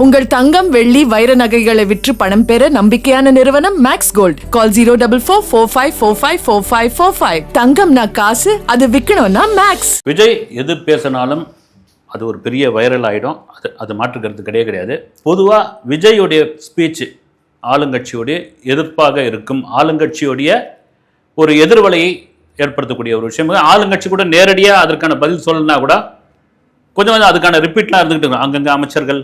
உங்கள் தங்கம் வெள்ளி வைர நகைகளை விற்று பணம் பெற நம்பிக்கையான நிறுவனம் மேக்ஸ் கோல்ட். கால் 04454545545. தங்கம்னா காசு, அது விற்கணும்னா மேக்ஸ். விஜய் எது பேசினாலும் அது ஒரு பெரிய வைரல் ஆகிடும். அது மாற்றுக்கிறது கிடையாது. பொதுவாக விஜயோடைய ஸ்பீச் ஆளுங்கட்சியோடைய எதிர்ப்பாக இருக்கும், ஆளுங்கட்சியோடைய ஒரு எதிர்வலையை ஏற்படுத்தக்கூடிய ஒரு விஷயம். ஆளுங்கட்சி கூட நேரடியாக அதற்கான பதில் சொல்லணும்னா கூட கொஞ்சம் அதுக்கான ரிப்பீட்லாம் இருந்துகிட்டு இருக்கும். அங்கங்கே அமைச்சர்கள்,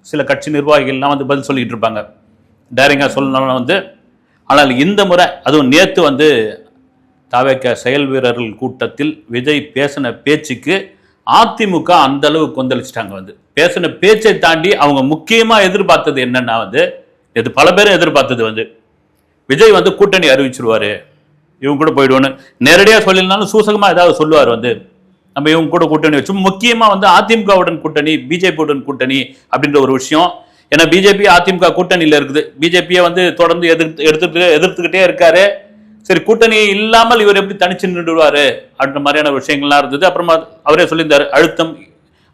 சில கட்சி நிர்வாகிகள்லாம் பதில் சொல்லிகிட்டு இருப்பாங்க, டைரக்டாக சொல்லணும்னா ஆனால் இந்த முறை அதுவும் நேற்று தவேக செயல் வீரர்கள் கூட்டத்தில் விஜய் பேசின பேச்சுக்கு அதிமுக அந்த அளவு கொந்தளிச்சிட்டாங்க. பேசின பேச்சை தாண்டி அவங்க முக்கியமாக எதிர்பார்த்தது என்னன்னா இது பல பேரும் எதிர்பார்த்தது விஜய் கூட்டணி அறிவிச்சிருவாரு, இவங்க கூட போயிடுவோன்னு நேரடியாக சொல்லினாலும் சூசகமாக ஏதாவது சொல்லுவார். நம்ம இவங்க கூட கூட்டணி வச்சு முக்கியமாக அதிமுகவுடன் கூட்டணி, பிஜேபியுடன் கூட்டணி அப்படின்ற ஒரு விஷயம். ஏன்னா பிஜேபி அதிமுக கூட்டணியில் இருக்குது. பிஜேபியை தொடர்ந்து எதிர்த்துக்கிட்டே இருக்காரு. சரி, கூட்டணி இல்லாமல் இவர் எப்படி தனிச்சு நின்றுடுவாரு அப்படின்ற மாதிரியான விஷயங்கள்லாம் இருந்தது. அப்புறமா அவரே சொல்லியிருந்தாரு, அழுத்தம்,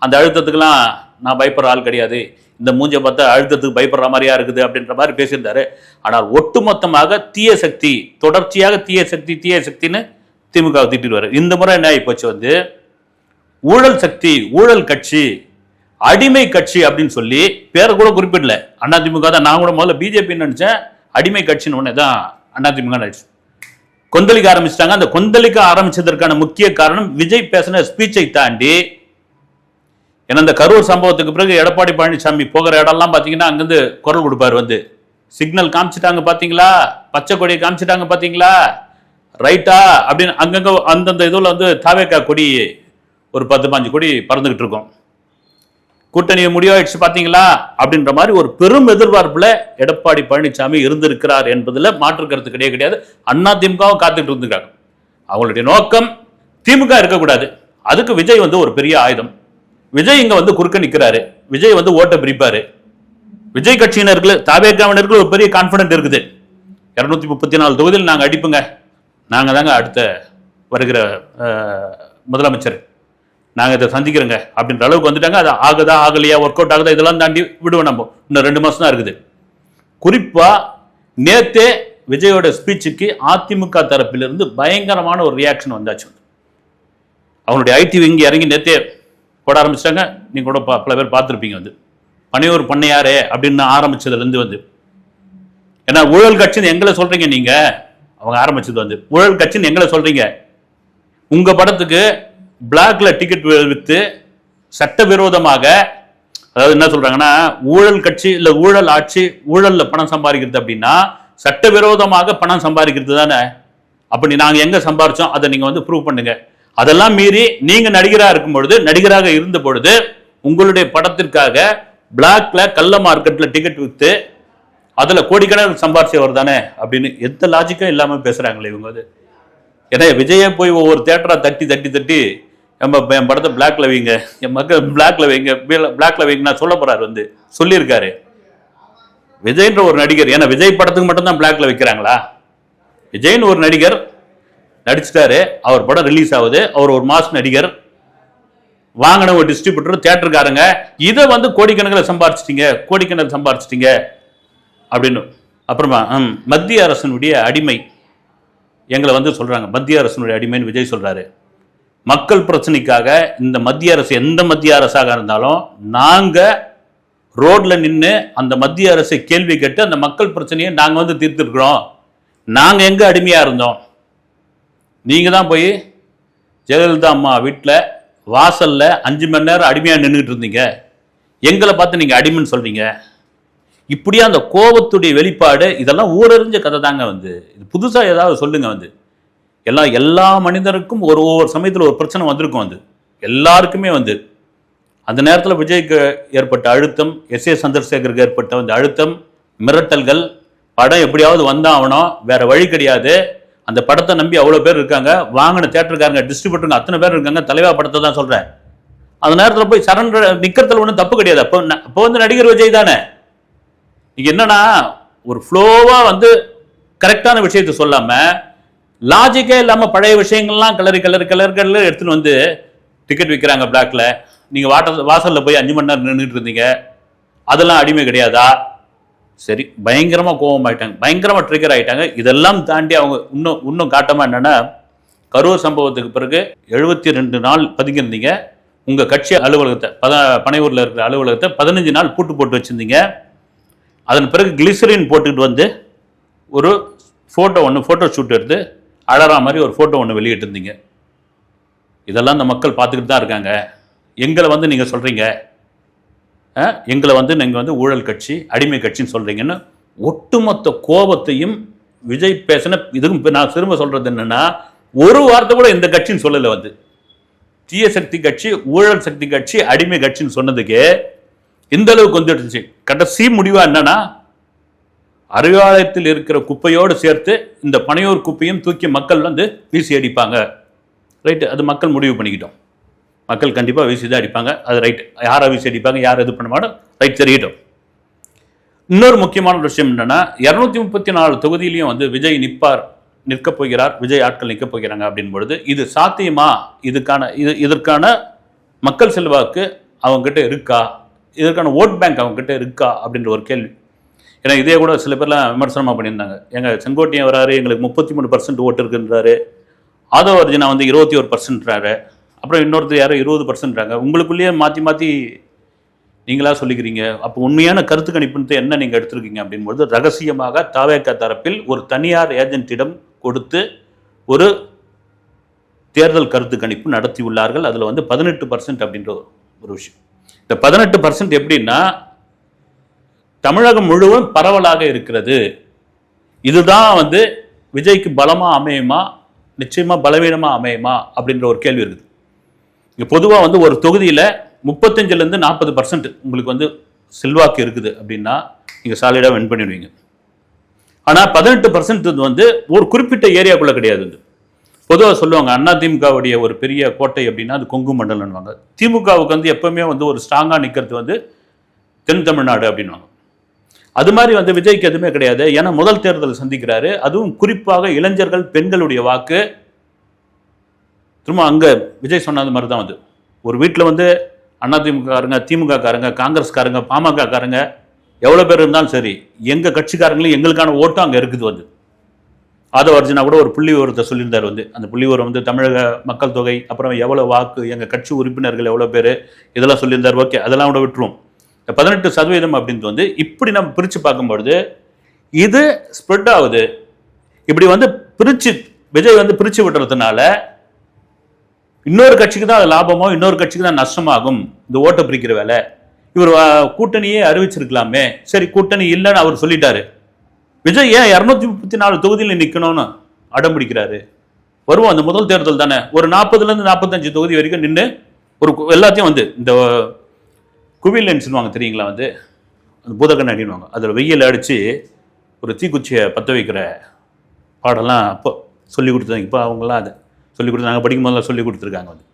அந்த அழுத்தத்துக்கெல்லாம் நான் பயப்படுற ஆள் கிடையாது, இந்த மூஞ்சை பார்த்தா அழுத்தத்துக்கு பயப்படுற மாதிரியா இருக்குது அப்படின்ற மாதிரி பேசியிருந்தாரு. ஆனால் ஒட்டுமொத்தமாக தீய சக்தி, தொடர்ச்சியாக தீய சக்தின்னு திமுக திட்டிடுவார். இந்த முறை என்ன ஆகி போச்சு, ஊழல் சக்தி, ஊழல் கட்சி, அடிமை கட்சி அப்படின்னு சொல்லி பேரை கூட குறிப்பிடல. அதிமுக தான். நான் கூட முதல்ல பிஜேபின்னு நினைச்சேன், அடிமை கட்சின்னு ஒன்று தான் அதிமுக நினைச்சு கொந்தளிக்க ஆரம்பிச்சிட்டாங்க. அந்த கொந்தளிக்க ஆரம்பிச்சதற்கான முக்கிய காரணம் விஜய் பேசின ஸ்பீச்சை தாண்டி, ஏன்னா இந்த கரூர் சம்பவத்துக்கு பிறகு எடப்பாடி பழனிசாமி போகிற இடம்லாம் பார்த்தீங்கன்னா அங்கிருந்து குரல் கொடுப்பாரு. சிக்னல் காமிச்சிட்டாங்க பார்த்தீங்களா, பச்சை கொடியை காமிச்சிட்டாங்க பார்த்தீங்களா, ரைட்டா அப்படின்னு அங்கங்க அந்தந்த இதுல தாவேகா கொடி ஒரு 10-15 கோடி பறந்துகிட்டு இருக்கும். கூட்டணியை முடிவாயிடுச்சு பார்த்தீங்களா அப்படின்ற மாதிரி ஒரு பெரும் எதிர்பார்ப்புல எடப்பாடி பழனிசாமி இருந்திருக்கிறார் என்பதுல மாற்று கருத்து கிடையாது. அதிமுகவும் காத்துட்டு இருந்திருக்காங்க. அவங்களுடைய நோக்கம் திமுக இருக்கக்கூடாது. அதுக்கு விஜய் ஒரு பெரிய ஆயுதம். விஜய் இங்க குறுக்க நிற்கிறாரு. விஜய் ஓட்டை பிரிப்பாரு. விஜய் கட்சியினர்கள், தாவேகாவினர்கள் ஒரு பெரிய கான்பிடன்ட் இருக்குது. 234 தொகுதியில் நாங்கள் அடிப்புங்க, நாங்கள் தாங்க அடுத்த வருகிற முதலமைச்சர், நாங்கள் இதை சந்திக்கிறோங்க அப்படின்ற அளவுக்கு வந்துட்டாங்க. அது ஆகுதா ஆகலையா, ஒர்க் அவுட் ஆகுதா, இதெல்லாம் தாண்டி விடுவோம். நம்ம இன்னும் 2 மாசம் தான் இருக்குது. குறிப்பா நேத்தே விஜயோட ஸ்பீச்சுக்கு அதிமுக தரப்பிலிருந்து பயங்கரமான ஒரு ரியாக்ஷன் வந்தாச்சு. அவங்களுடைய ஐடி விங்கி இறங்கி நேத்தே போட ஆரம்பிச்சிட்டாங்க. நீங்க கூட பல பேர் பார்த்துருப்பீங்க. பனையூர் பண்ணையாரே அப்படின்னு ஆரம்பிச்சதுல இருந்து ஏன்னா ஊழல் கட்சின்னு எங்களை சொல்றீங்க நீங்க, அவங்க ஆரம்பிச்சது ஊழல் கட்சின்னு எங்களை சொல்றீங்க. உங்க படத்துக்கு பிளாக்ல டிக்கெட் வித்து சட்டவிரோதமாக, அதாவது என்ன சொல்றாங்கன்னா, ஊழல் கட்சி இல்ல ஊழல் ஆட்சி, ஊழல்ல பணம் சம்பாதிக்கிறது அப்படின்னா சட்டவிரோதமாக பணம் சம்பாதிக்கிறது தானே. அப்படி நாங்க எங்க சம்பாதிச்சோம் அதை நீங்க ப்ரூவ் பண்ணுங்க. அதெல்லாம் மீறி நீங்க நடிகராக இருக்கும் பொழுது, நடிகராக இருந்த பொழுது உங்களுடைய படத்திற்காக பிளாக்ல கள்ள மார்க்கெட்ல டிக்கெட் வித்து அதுல கோடிக்கணக்கில் சம்பாதிச்சவர் தானே அப்படின்னு எந்த லாஜிக்கும் இல்லாம பேசுறாங்களே இவங்க. ஏன்னா விஜயை போய் ஒவ்வொரு தியேட்டரா தட்டி என் படத்தை பிளாக்ல வைங்க, என் மக்கள் பிளாக்ல வைங்க, பிளாக்ல வைங்க நான் சொல்ல போறாரு. சொல்லியிருக்காரு விஜய்ன்ற ஒரு நடிகர். ஏன்னா விஜய் படத்துக்கு மட்டும்தான் பிளாக்ல வைக்கிறாங்களா? விஜய்னு ஒரு நடிகர் நடிச்சிட்டாரு, அவர் படம் ரிலீஸ் ஆகுது, அவர் ஒரு மாஸ் நடிகர், வாங்கின ஒரு டிஸ்ட்ரிபியூட்டர், தியேட்டருக்காரங்க இதை கோடிக்கணக்கில் சம்பாரிச்சிட்டீங்க அப்படின்னு. அப்புறமா மத்திய அரசனுடைய அடிமை எங்களை சொல்றாங்க, மத்திய அரசனுடைய அடிமைன்னு விஜய் சொல்றாரு. மக்கள் பிரச்சனைக்காக இந்த மத்திய அரசு, எந்த மத்திய அரசாக இருந்தாலும் நாங்க ரோட்ல நின்று அந்த மத்திய அரசை கேள்வி கேட்டு அந்த மக்கள் பிரச்சனையை நாங்க தீர்த்திருக்கிறோம். நாங்க எங்க அடிமையா இருந்தோம்? நீங்க தான் போய் ஜெயலலிதா அம்மா வீட்டில் வாசல்ல 5 மணி நேரம் அடிமையா நின்றுட்டு இருந்தீங்க, எங்களை பார்த்து நீங்க அடிமைன்னு சொல்றீங்க. இப்படியா அந்த கோபத்துடைய வெளிப்பாடு, இதெல்லாம் ஊரறிஞ்ச கதை தாங்க. இது புதுசா ஏதாவது சொல்லுங்க. எல்லா மனிதருக்கும் ஒவ்வொரு சமயத்தில் ஒரு பிரச்சனை வந்திருக்கும். எல்லாருக்குமே அந்த நேரத்தில் விஜய்க்கு ஏற்பட்ட அழுத்தம், எஸ்.ஏ. சந்திரசேகருக்கு ஏற்பட்ட அழுத்தம், மிரட்டல்கள், படம் எப்படியாவது வந்தாகணும், வேற வழி கிடையாது, அந்த படத்தை நம்பி அவ்வளோ பேர் இருக்காங்க, வாங்கின தியேட்டருக்காரங்க, டிஸ்ட்ரிபியூட்டருங்க அத்தனை பேர் இருக்காங்க, தலைவா படத்தை தான் சொல்றேன். அந்த நேரத்தில் போய் சரண்டர் நிக்கிறதுல ஒன்றும் தப்பு கிடையாது. அப்போ நடிகர் விஜய் தானே. நீங்க என்னன்னா ஒரு ஃப்ளோவா கரெக்டான விஷயத்தை சொல்லாம, லாஜிக்கே இல்லாம பழைய விஷயங்கள்லாம் கலரி எடுத்துன்னு டிக்கெட் விற்கிறாங்க பிளாக்ல. நீங்க வாசல்ல போய் 5 மணி நேரம் நின்றுட்டு இருந்தீங்க, அதெல்லாம் அடிமை கிடையாதா? சரி, பயங்கரமாக கோபம் ஆயிட்டாங்க, பயங்கரமாக ட்ரிகர் ஆகிட்டாங்க. இதெல்லாம் தாண்டி அவங்க இன்னும் காட்டமாக என்னென்னா, கரூர் சம்பவத்துக்கு பிறகு 72 நாள் பதுங்கியிருந்தீங்க. உங்கள் கட்சி அலுவலகத்தை பனையூரில் இருக்கிற அலுவலகத்தை 15 நாள் பூட்டு போட்டு வச்சுருந்தீங்க. அதன் பிறகு கிளிசரின் போட்டுக்கிட்டு வந்து ஒரு ஃபோட்டோ ஷூட் எடுத்து அழறா மாதிரி ஒரு ஃபோட்டோ ஒன்று வெளியிட்டிருந்தீங்க. இதெல்லாம் இந்த மக்கள் பார்த்துக்கிட்டு தான் இருக்காங்க. எங்களை வந்து நீங்கள் சொல்கிறீங்க, எங்களை வந்து நீங்கள் வந்து ஊழல் கட்சி, அடிமை கட்சின்னு சொல்கிறீங்கன்னு ஒட்டுமொத்த கோபத்தையும் விஜய் பேசின இதுக்கும் நான் திரும்ப சொல்கிறது என்னென்னா, ஒரு வார்த்தை கூட இந்த கட்சின்னு சொல்லலை. வந்து தீய சக்தி கட்சி, ஊழல் சக்தி கட்சி, அடிமை கட்சின்னு சொன்னதுக்கு இந்த அளவுக்கு வந்துடுச்சு. கடைசி முடிவாக என்னன்னா, அறிவாலயத்தில் இருக்கிற குப்பையோடு சேர்த்து இந்த பனையூர் குப்பையும் தூக்கி மக்கள் வந்து வீசி அடிப்பாங்க. ரைட்டு, அது மக்கள் முடிவு பண்ணிக்கிட்டோம். மக்கள் கண்டிப்பாக வீசி தான் அடிப்பாங்க. அது ரைட்டு. யாரை வீசி அடிப்பாங்க, யார் இது பண்ண மாட்டோம், ரைட், தெரியட்டும். இன்னொரு முக்கியமான விஷயம் என்னன்னா, 234 தொகுதியிலையும் வந்து விஜய் நிற்கப் போகிறார், விஜய் ஆட்கள் நிற்கப் போகிறாங்க அப்படின் பொழுது இது சாத்தியமா? இதற்கான மக்கள் செல்வாக்கு அவங்ககிட்ட இருக்கா? இதற்கான ஓட் பேங்க் அவங்ககிட்ட இருக்கா அப்படின்ற ஒரு கேள்வி. ஏன்னா இதே கூட சில பேர்லாம் விமர்சனமாக பண்ணியிருந்தாங்க. எங்கள் செங்கோட்டையன் வராரு, எங்களுக்கு 33% ஓட்டு இருக்குன்றாரு. ஆதவ அர்ஜுனா வந்து 21%றாரு. அப்புறம் இன்னொருத்தர் யாரோ 20%றாங்க. உங்களுக்குள்ளேயே மாற்றி நீங்களா சொல்லிக்கிறீங்க. அப்போ உண்மையான கருத்து கணிப்புன்னு என்ன நீங்கள் எடுத்துருக்கீங்க அப்படின்போது, ரகசியமாக தவேக தரப்பில் ஒரு தனியார் ஏஜென்ட்டிடம் கொடுத்து ஒரு தேர்தல் கருத்து கணிப்பு நடத்தி உள்ளார்கள். அதில் வந்து 18% அப்படின்ற ஒரு விஷயம். இந்த 18% எப்படின்னா, தமிழகம் முழுவதும் பரவலாக இருக்கிறது. இதுதான் வந்து விஜய்க்கு பலமாக அமையுமா, நிச்சயமாக பலவீனமாக அமையுமா அப்படின்ற ஒரு கேள்வி இருக்குது. இங்கே பொதுவாக வந்து ஒரு தொகுதியில் 35% 40% உங்களுக்கு வந்து செல்வாக்கு இருக்குது அப்படின்னா நீங்கள் சாலிடாக வின் பண்ணிடுவீங்க. ஆனால் 18% வந்து ஒரு குறிப்பிட்ட ஏரியாக்குள்ளே கிடையாது. பொதுவாக சொல்லுவாங்க, அதிமுகவுடைய ஒரு பெரிய கோட்டை அப்படின்னா அது கொங்கு மண்டலம்னுவாங்க. திமுகவுக்கு வந்து எப்பவுமே வந்து ஒரு ஸ்ட்ராங்காக நிற்கிறது வந்து தென் தமிழ்நாடு அப்படின்வாங்க. அது மாதிரி வந்து விஜய்க்கு எதுவுமே கிடையாது. ஏன்னா முதல் தேர்தல் சந்திக்கிறாரு. அதுவும் குறிப்பாக இளைஞர்கள், பெண்களுடைய வாக்கு திரும்ப அங்கே விஜய் சொன்னது மாதிரி தான் வந்து ஒரு வீட்டில் வந்து அதிமுககாரங்க, திமுககாரங்க, காங்கிரஸ்காரங்க, பாமகக்காரங்க எவ்வளோ பேர் இருந்தாலும் சரி, எங்கள் கட்சிக்காரங்களும் எங்களுக்கான ஓட்டம் அங்கே இருக்குது. வந்து ஆதவ அர்ஜுனா கூட ஒரு புள்ளி விவரத்தை சொல்லியிருந்தார். வந்து அந்த புள்ளி விவரம் வந்து தமிழக மக்கள் தொகை, அப்புறம் எவ்வளோ வாக்கு, எங்கள் கட்சி உறுப்பினர்கள் எவ்வளோ பேர், இதெல்லாம் சொல்லியிருந்தார். ஓகே, அதெல்லாம் கூட விட்டுருவோம். 18% அப்படின்றது வந்து இப்படி நம்ம பிரித்து பார்க்கும்பொழுது இது ஸ்ப்ரெட் ஆகுது. இப்படி வந்து விஜய் வந்து பிரித்து விட்டுறதுனால இன்னொரு கட்சிக்கு தான் அது லாபமோ, இன்னொரு கட்சிக்கு தான் நஷ்டமாகும் இந்த ஓட்டை பிரிக்கிற வேலை. இவர் கூட்டணியே அறிவிச்சிருக்கலாமே. சரி, கூட்டணி இல்லைன்னு அவர் சொல்லிட்டாரு. விஜய் ஏன் 234 தொகுதியில் நிற்கணும்னு அடம் பிடிக்கிறாரு? வருவோம், அந்த முதல் தேர்தல் தானே. ஒரு 40லேருந்து 45 தொகுதி வரைக்கும் நின்று ஒரு எல்லாத்தையும் வந்து இந்த குவில் லென்ஸ்னுவாங்க தெரியுங்களா, வந்து அந்த பூதக்கண்ண அடினுவாங்க, அதில் வெயில் அடித்து ஒரு தீக்குச்சியை பற்ற வைக்கிற பாடெல்லாம் அப்போ சொல்லி கொடுத்தாங்க. இப்போ அவங்களாம் அதை சொல்லி கொடுத்து நாங்கள் படிக்கும் போதெல்லாம் சொல்லி கொடுத்துருக்காங்க. வந்து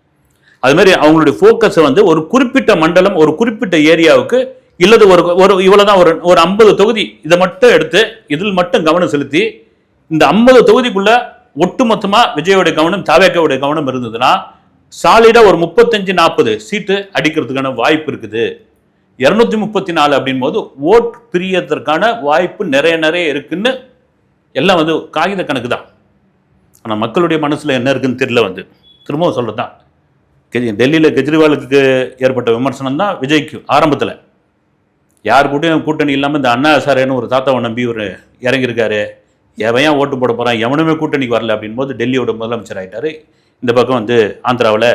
அதுமாதிரி அவங்களுடைய ஃபோக்கஸை வந்து ஒரு குறிப்பிட்ட மண்டலம், ஒரு குறிப்பிட்ட ஏரியாவுக்கு இல்லது ஒரு இவ்வளோதான் ஒரு 50 தொகுதி இதை மட்டும் எடுத்து இதில் மட்டும் கவனம் செலுத்தி இந்த 50 தொகுதிக்குள்ள ஒட்டுமொத்தமாக விஜயோடைய கவனம், தவேகாவுடைய கவனம் இருந்ததுன்னா சாலிடாக ஒரு 35-40 சீட்டு அடிக்கிறதுக்கான வாய்ப்பு இருக்குது. 234 அப்படின் போது ஓட் பிரியதற்கான வாய்ப்பு நிறைய இருக்குன்னு எல்லாம் வந்து காகித கணக்கு தான். ஆனால் மக்களுடைய மனசில் என்ன இருக்குன்னு தெரியல. வந்து திரும்பவும் சொல்கிறது தான், டெல்லியில் கெஜ்ரிவாலுக்கு ஏற்பட்ட விமர்சனம் தான் விஜய்க்கு ஆரம்பத்தில். யார் கூட்டையும் கூட்டணி இல்லாமல் இந்த அண்ணா ஹசாரேன்னு ஒரு தாத்தாவை நம்பி ஒரு இறங்கியிருக்காரு. எவன் ஓட்டு போட போகிறான், எவனுமே கூட்டணிக்கு வரல அப்படின் போது டெல்லியோட முதலமைச்சர் ஆகிட்டார். இந்த பக்கம் வந்து ஆந்திராவில்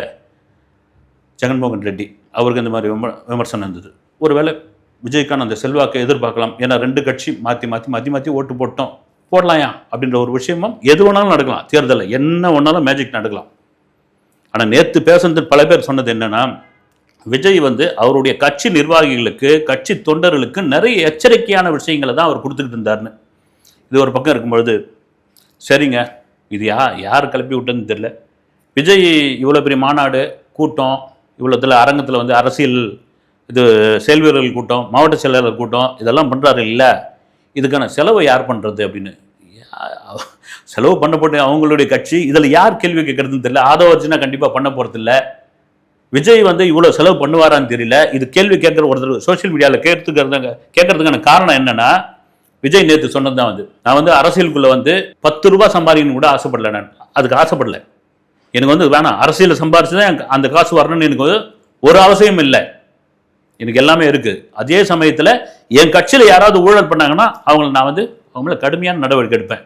ஜெகன்மோகன் ரெட்டி, அவருக்கு இந்த மாதிரி விமர்சனம் இருந்தது. ஒருவேளை விஜய்க்கான அந்த செல்வாக்கை எதிர்பார்க்கலாம். ஏன்னா 2 கட்சி மாற்றி ஓட்டு போடலாம் அப்படின்ற ஒரு விஷயமும் எது வேணாலும் நடக்கலாம். தேர்தலில் என்ன ஒன்றாலும் மேஜிக் நடக்கலாம். ஆனால் நேற்று பேசுறது பல பேர் சொன்னது என்னன்னா, விஜய் வந்து அவருடைய கட்சி நிர்வாகிகளுக்கு, கட்சி தொண்டர்களுக்கு நிறைய எச்சரிக்கையான விஷயங்களை தான் அவர் கொடுத்துக்கிட்டு இருந்தார்னு. இது ஒரு பக்கம் இருக்கும்பொழுது சரிங்க, இது யார் கிளப்பி விட்டதுன்னு தெரியல. விஜய் இவ்வளோ பெரிய மாநாடு கூட்டம், இவ்வளோத்தில் அரங்கத்தில் வந்து அரசியல் இது செயல் வீரர்கள் கூட்டம், மாவட்ட செயலாளர் கூட்டம் இதெல்லாம் பண்ணுறாரு இல்லை, இதுக்கான செலவை யார் பண்ணுறது அப்படின்னு. செலவு பண்ண போட்டு அவங்களுடைய கட்சி, இதில் யார் கேள்வி கேட்குறதுன்னு தெரியல. ஆதவ அர்ஜுனா கண்டிப்பாக பண்ண போகிறது இல்லை. விஜய் வந்து இவ்வளோ செலவு பண்ணுவாரான்னு தெரியல. இது கேள்வி கேட்குற ஒருத்தர் சோஷியல் மீடியாவில் கேட்கறதுக்கான காரணம் என்னன்னா, விஜய் நேற்று சொன்னது தான் வந்து, நான் வந்து அரசியலுக்குள்ளே வந்து 10 ரூபா சம்பாதிக்கணும் கூட ஆசைப்படல. நான் அதுக்கு ஆசைப்படல. எனக்கு வந்து வேணாம், அரசியலில் சம்பாரிச்சு தான் அந்த காசு வரணும்னு எனக்கு ஒரு அவசியம் இல்லை. எனக்கு எல்லாமே இருக்குது. அதே சமயத்தில் என் கட்சியில் யாராவது ஊழல் பண்ணாங்கன்னா நான் வந்து அவங்கள கடுமையான நடவடிக்கை எடுப்பேன்.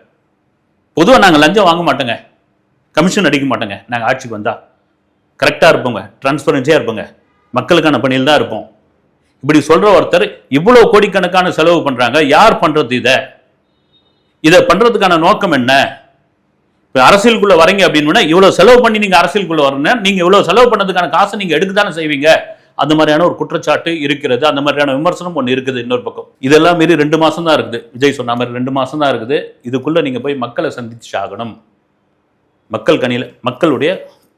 பொதுவாக நாங்கள் லஞ்சம் வாங்க மாட்டோங்க, கமிஷன் அடிக்க மாட்டோங்க. நாங்கள் ஆட்சிக்கு வந்தால் கரெக்டாக இருப்போங்க, டிரான்ஸ்பரன்சியாக இருப்போங்க, மக்களுக்கான பணியில் தான் இருப்போம். இப்படி சொல்கிற ஒருத்தர் இவ்வளோ கோடிக்கணக்கான செலவு பண்ணுறாங்க. யார் பண்ணுறது இதை பண்ணுறதுக்கான நோக்கம் என்ன? இப்போ அரசியலுக்குள்ளே வரீங்க அப்படின்னா இவ்வளோ செலவு பண்ணி நீங்கள் அரசியலுக்குள்ளே வரணும். நீங்கள் இவ்வளோ செலவு பண்ணதுக்கான காசை நீங்கள் எடுக்க தானே செய்வீங்க. அந்த மாதிரியான ஒரு குற்றச்சாட்டு இருக்கிறது. அந்த மாதிரியான விமர்சனம் ஒன்று இருக்குது. இன்னொரு பக்கம் இதெல்லாம் மீறி 2 மாதம் தான் இருக்குது. விஜய் சொன்ன மாதிரி 2 மாதம் தான் இருக்குது. இதுக்குள்ளே நீங்கள் போய் மக்களை சந்திச்சு ஆகணும். மக்களுடைய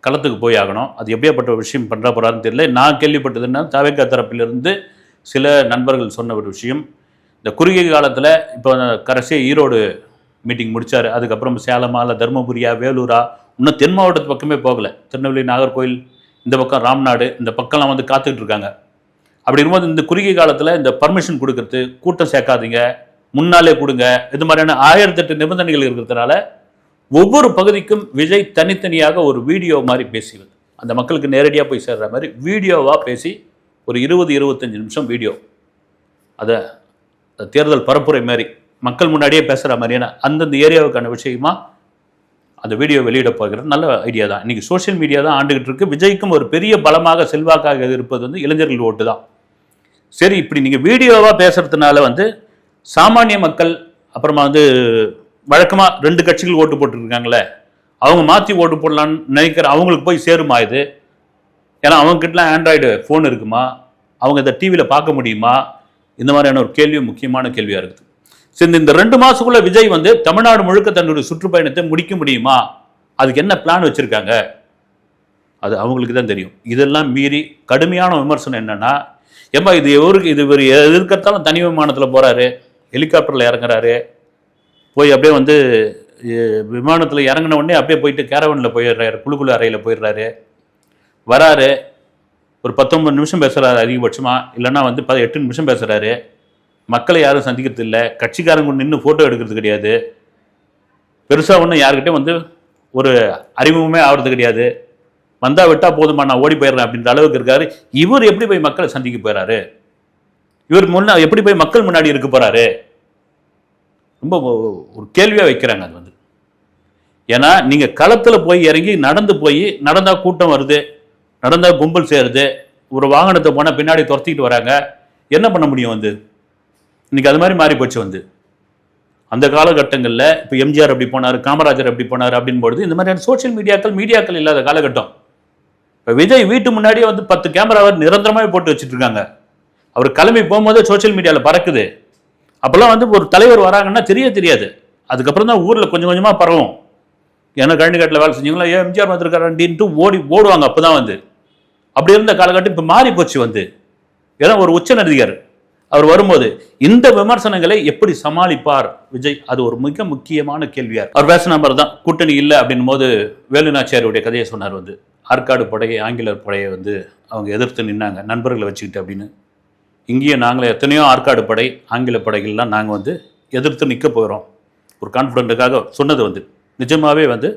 களத்துக்கு போய் ஆகணும். அது எப்படியாப்பட்ட ஒரு விஷயம் பண்ணுற போகிறாருன்னு தெரியல. நான் கேள்விப்பட்டதுன்னா தவேகா தரப்பிலிருந்து சில நண்பர்கள் சொன்ன ஒரு விஷயம், இந்த குறுகிய காலத்தில் இப்போ கடைசியாக ஈரோடு மீட்டிங் முடித்தார். அதுக்கப்புறம் சேலமா இல்லை தருமபுரியா வேலூரா, இன்னும் தென் மாவட்டத்து பக்கமே போகலை. திருநெல்வேலி, நாகர்கோவில், இந்த பக்கம் ராம்நாடு, இந்த பக்கம்லாம் வந்து காத்துக்கிட்டு இருக்காங்க. அப்படி இருக்கும்போது இந்த குறுகிய காலத்தில் இந்த பர்மிஷன் கொடுக்கறது, கூட்டம் சேர்க்காதீங்க, முன்னாலே கொடுங்க, இது மாதிரியான 1008 நிபந்தனைகள் இருக்கிறதுனால ஒவ்வொரு பகுதிக்கும் விஜய் தனித்தனியாக ஒரு வீடியோ மாதிரி பேசுவது, அந்த மக்களுக்கு நேரடியாக போய் சேர்ற மாதிரி வீடியோவாக பேசி ஒரு 20-25 நிமிஷம் வீடியோ, அதை தேர்தல் பரப்புரை மாதிரி மக்கள் முன்னாடியே பேசுகிற மாதிரியான அந்தந்த ஏரியாவுக்கான விஷயமா அந்த வீடியோ வெளியிட போகிறது. நல்ல ஐடியா தான். இன்றைக்கி சோஷியல் மீடியா தான் ஆண்டுகிட்டு இருக்கு. விஜய்க்கும் ஒரு பெரிய பலமாக செல்வாக்காக இருப்பது வந்து இளைஞர்கள் ஓட்டு தான். சரி, இப்படி நீங்கள் வீடியோவாக பேசுறதுனால வந்து சாமானிய மக்கள், அப்புறமா வந்து வழக்கமாக 2 கட்சிகள் ஓட்டு போட்டுருக்காங்களே, அவங்க மாற்றி ஓட்டு போடலான்னு நினைக்கிற அவங்களுக்கு போய் சேருமா இது? ஏன்னா அவங்ககிட்டலாம் ஆண்ட்ராய்டு ஃபோன் இருக்குமா, அவங்க இதை டிவியில் பார்க்க முடியுமா? இந்த மாதிரியான ஒரு கேள்வி முக்கியமான கேள்வியாக இருக்குது. சரி, இந்த 2 மாதத்துக்குள்ள விஜய் வந்து தமிழ்நாடு முழுக்க தன்னுடைய சுற்றுப்பயணத்தை முடிக்க முடியுமா? அதுக்கு என்ன பிளான் வச்சுருக்காங்க? அது அவங்களுக்கு தான் தெரியும். இதெல்லாம் மீறி கடுமையான விமர்சனம் என்னென்னா, ஏம்பா இது இவர் எதிர்க்கத்தாலும் தனி விமானத்தில் போகிறாரு, ஹெலிகாப்டரில் இறங்குறாரு, போய் அப்படியே வந்து விமானத்தில் இறங்கின உடனே அப்படியே போயிட்டு கேரவனில் போயிடுறாரு, குழுக்குழு அறையில் போயிடுறாரு, வராரு, ஒரு 19 நிமிஷம் பேசுகிறாரு அதிகபட்சமாக, இல்லைன்னா வந்து 8 நிமிஷம் பேசுகிறாரு. மக்களை யாரும் சந்திக்கிறது இல்லை, கட்சிக்காரங்க நின்று ஃபோட்டோ எடுக்கிறது கிடையாது, பெருசாக ஒன்றும் யாருக்கிட்டையும் வந்து ஒரு அறிமுகமே ஆகிறது கிடையாது. வந்தால் விட்டால் போதுமா, நான் ஓடி போயிடுறேன் அப்படின்ற அளவுக்கு இருக்காரு. இவர் எப்படி போய் மக்களை சந்திக்க போகிறாரு? இவர் எப்படி போய் மக்கள் முன்னாடி இருக்க போகிறாரு? ரொம்ப ஒரு கேள்வியாக வைக்கிறாங்க. அது வந்து ஏன்னா நீங்கள் களத்தில் போய் இறங்கி நடந்தால் கூட்டம் வருது, நடந்தால் கும்பல் சேருது, ஒரு வாகனத்தை போனால் பின்னாடி துரத்திக்கிட்டு வராங்க, என்ன பண்ண முடியும்? வந்து இன்னைக்கு அது மாதிரி மாறி போச்சு. வந்து அந்த காலகட்டங்களில் இப்போ எம்ஜிஆர் அப்படி போனார், காமராஜர் அப்படி போனார் அப்படின்பொழுது இந்த மாதிரியான சோஷியல் மீடியாக்கள் இல்லாத காலகட்டம். இப்போ விஜய் வீட்டு முன்னாடியே வந்து 10 கேமராவை நிரந்தரமாக போட்டு வச்சுட்டு இருக்காங்க. அவர் கிளம்பி போகும்போதே சோஷியல் மீடியாவில் பறக்குது. அப்போல்லாம் வந்து ஒரு தலைவர் வராங்கன்னா தெரியாது. அதுக்கப்புறம் தான் ஊரில் கொஞ்சம் கொஞ்சமாக பரவும். ஏன்னா கழனிக்காட்டில் வேலை செஞ்சவங்களா எம்ஜிஆர் வந்திருக்காருன்ட்டு ஓடுவாங்க. அப்போ தான் வந்து அப்படி இருந்த காலகட்டம் இப்போ மாறி போச்சு. வந்து ஏன்னா ஒரு உச்ச நடிகர் அவர் வரும்போது இந்த விமர்சனங்களை எப்படி சமாளிப்பார் விஜய்? அது ஒரு மிக முக்கியமான கேள்வியா. அவர் பேசின மாதிரி தான் கூட்டணி இல்லை அப்படின் போது வேலுநாச்சியாருடைய கதையை சொன்னார். வந்து ஆற்காடு படையை, ஆங்கிலர் படையை வந்து அவங்க எதிர்த்து நின்னாங்க நண்பர்களை வச்சுக்கிட்டு அப்படின்னு. இங்கேயும் நாங்களே எத்தனையோ ஆற்காடு படை, ஆங்கில படைகள்லாம் நாங்கள் வந்து எதிர்த்து நிற்க போகிறோம் ஒரு கான்ஃபிடென்ட்டுக்காக சொன்னது. வந்து நிஜமாகவே வந்து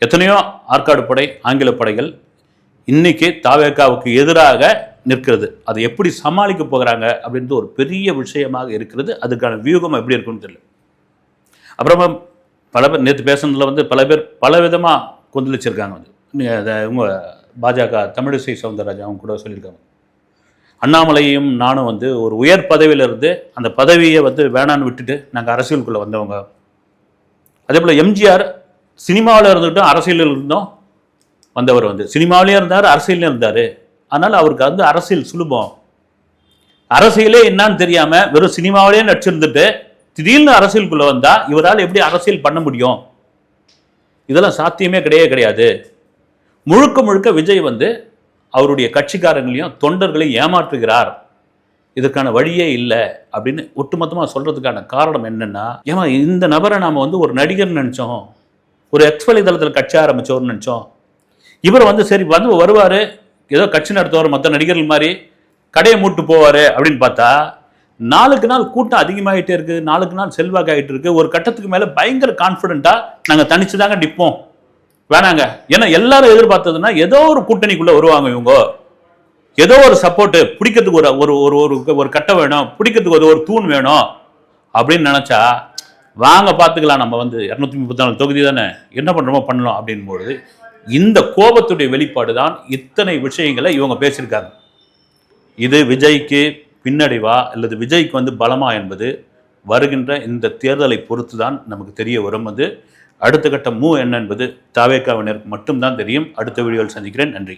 எத்தனையோ ஆற்காடு படை, ஆங்கில படைகள் இன்னைக்கு தாவேகாவுக்கு எதிராக நிற்கிறது. அதை எப்படி சமாளிக்க போகிறாங்க அப்படின்றது ஒரு பெரிய விஷயமாக இருக்கிறது. அதுக்கான வியூகம் எப்படி இருக்குன்னு தெரியல. அப்புறமா பல பேர் நேற்று பேசுனதில் வந்து பல பேர் பல விதமாக கொந்தளிச்சிருக்காங்க. வந்து இவங்க பாஜக தமிழிசை சவுந்தரராஜன் அவங்க கூட சொல்லியிருக்காங்க, அண்ணாமலையும் நானும் வந்து ஒரு உயர் பதவியில் இருந்து அந்த பதவியை வந்து வேணான்னு விட்டுட்டு நாங்கள் அரசியலுக்குள்ளே வந்தவங்க. அதே போல் எம்ஜிஆர் சினிமாவில் இருந்துகிட்டும் அரசியலில் இருந்தோம் வந்தவர். வந்து சினிமாவிலே இருந்தார், அரசியலே இருந்தார். அதனால் அவருக்கு வந்து அரசியல் சுலபம். அரசியலே என்னான்னு தெரியாமல் வெறும் சினிமாவிலே நடிச்சிருந்துட்டு திடீர்னு அரசியலுக்குள்ளே வந்தால் இவரால் எப்படி அரசியல் பண்ண முடியும்? இதெல்லாம் சாத்தியமே கிடையாது. முழுக்க விஜய் வந்து அவருடைய கட்சிக்காரங்களையும் தொண்டர்களையும் ஏமாற்றுகிறார். இதுக்கான வழியே இல்லை அப்படின்னு ஒட்டுமொத்தமாக சொல்கிறதுக்கான காரணம் என்னென்னா, ஏமா இந்த நபரை நாம் வந்து ஒரு நடிகர் நினச்சோம், ஒரு எக்ஸ் வலைதளத்தில் கட்சி ஆரம்பித்தோர்னு நினச்சோம். இவர் வந்து சரி வந்து வருவார், ஏதோ கட்சி நடத்துவார் மற்ற நடிகர்கள் மாதிரி கடையை மூட்டு போவார் அப்படின்னு பார்த்தா நாளுக்கு நாள் கூட்டம் அதிகமாகிட்டே இருக்கு, நாளுக்கு நாள் செல்வாக்கு ஆகிட்டு இருக்கு. ஒரு கட்டத்துக்கு மேலே பயங்கர கான்ஃபிடென்ட்டாக நாங்கள் தனிச்சு தாங்க நிற்போம், வேணாங்க. ஏன்னா எல்லாரும் எதிர்பார்த்ததுன்னா ஏதோ ஒரு கூட்டணிக்குள்ளே வருவாங்க இவங்க, ஏதோ ஒரு சப்போர்ட்டு பிடிக்கிறதுக்கு ஒரு ஒரு ஒரு ஒரு ஒரு கட்டை வேணும், பிடிக்கிறதுக்கு ஒரு தூண் வேணும் அப்படின்னு நினச்சா வாங்க பார்த்துக்கலாம், நம்ம வந்து 234 தொகுதி தானே, என்ன பண்ணுறோமோ பண்ணலாம் அப்படின்பொழுது இந்த கோபத்துடைய வெளிப்பாடு தான் இத்தனை விஷயங்களை இவங்க பேசியிருக்காங்க. இது விஜய்க்கு பின்னடைவா அல்லது விஜய்க்கு வந்து பலமா என்பது வருகின்ற இந்த தேர்தலை பொறுத்து தான் நமக்கு தெரிய வரும். அது அடுத்த கட்ட மூவ் என்ன என்பது தாவேக்காவினருக்கு மட்டும்தான் தெரியும். அடுத்த வீடியோவில் சந்திக்கிறேன். நன்றி.